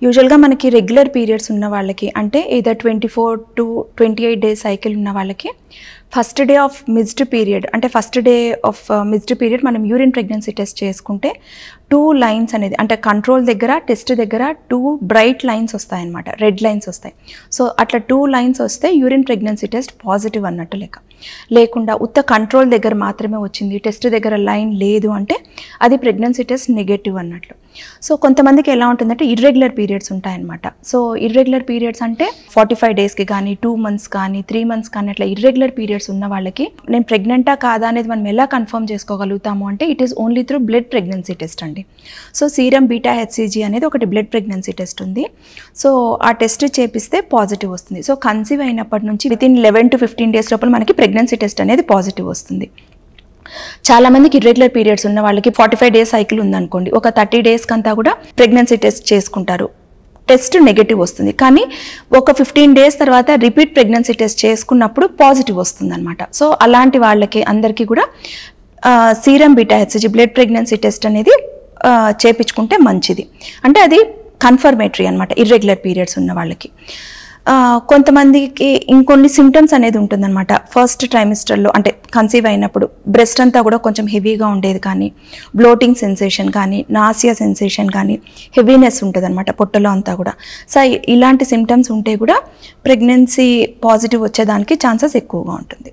యూజువల్గా మనకి regular periods ఉన్న వాళ్ళకి అంటే ఏదర్ 24 to 28 డేస్ సైకిల్ ఉన్న వాళ్ళకి first day of missed period అంటే first day of missed period మనం యూరిన్ ప్రెగ్నెన్సీ టెస్ట్ చేసుకుంటే 2 లైన్స్ అనేది అంటే కంట్రోల్ దగ్గర టెస్ట్ దగ్గర 2 బ్రైట్ లైన్స్ వస్తాయన్నమాట, రెడ్ లైన్స్ వస్తాయి. సో అట్లా 2 లైన్స్ వస్తే యూరిన్ ప్రెగ్నెన్సీ టెస్ట్ పాజిటివ్ అన్నట్టు లెక్క. లేకుండా ఉత్త కంట్రోల్ దగ్గర మాత్రమే వచ్చింది, టెస్ట్ దగ్గర లైన్ లేదు అంటే అది ప్రెగ్నెన్సీ టెస్ట్ నెగటివ్ అన్నట్లు. సో కొంతమందికి ఎలా ఉంటుందంటే ఇర్రెగ్యులర్ పీరియడ్స్ ఉంటాయన్నమాట. సో ఇర్రెగ్యులర్ పీరియడ్స్ అంటే 45 డేస్కి కానీ 2 months కానీ 3 months కానీ అట్లా ఇర్రెగ్యులర్ పీరియడ్స్ ఉన్న వాళ్ళకి నేను ప్రెగ్నెంటా కాదా అనేది మనం ఎలా కన్ఫర్మ్ చేసుకోగలుగుతాము అంటే it is only through blood pregnancy test అండి. సో సీరం బీటా హెచ్సిజీ అనేది ఒకటి బ్లడ్ ప్రెగ్నెన్సీ టెస్ట్ ఉంది. సో ఆ టెస్ట్ చేపిస్తే పాజిటివ్ వస్తుంది. సో కన్సీవ్ అయినప్పటి నుంచి వితిన్ 11 to 15 డేస్ లోపల మనకి ప్రెగ్నెన్సీ టెస్ట్ అనేది పాజిటివ్ వస్తుంది. చాలామందికి ఇర్రెగ్యులర్ పీరియడ్స్ ఉన్న వాళ్ళకి 45 డేస్ సైకిల్ ఉందనుకోండి, ఒక 30 డేస్కి అంతా కూడా ప్రెగ్నెన్సీ టెస్ట్ చేసుకుంటారు, టెస్ట్ నెగటివ్ వస్తుంది. కానీ ఒక 15 డేస్ తర్వాత రిపీట్ ప్రెగ్నెన్సీ టెస్ట్ చేసుకున్నప్పుడు పాజిటివ్ వస్తుంది అనమాట. సో అలాంటి వాళ్ళకి అందరికీ కూడా serum beta HCG blood pregnancy test అనేది చేపించుకుంటే మంచిది. అంటే అది కన్ఫర్మేటరీ అనమాట ఇర్రెగ్యులర్ పీరియడ్స్ ఉన్న వాళ్ళకి. కొంతమందికి ఇంకొన్ని సిమ్టమ్స్ అనేది ఉంటుందన్నమాట. ఫస్ట్ ట్రైమిస్టర్లో అంటే కన్సీవ్ అయినప్పుడు బ్రెస్ట్ అంతా కూడా కొంచెం హెవీగా ఉండేది కానీ, బ్లోటింగ్ సెన్సేషన్ కానీ, నాసియా సెన్సేషన్ కానీ, హెవీనెస్ ఉంటుంది అనమాట పొట్టలో అంతా కూడా. సో ఇలాంటి సిమ్టమ్స్ ఉంటే కూడా ప్రెగ్నెన్సీ పాజిటివ్ వచ్చేదానికి ఛాన్సెస్ ఎక్కువగా ఉంటుంది.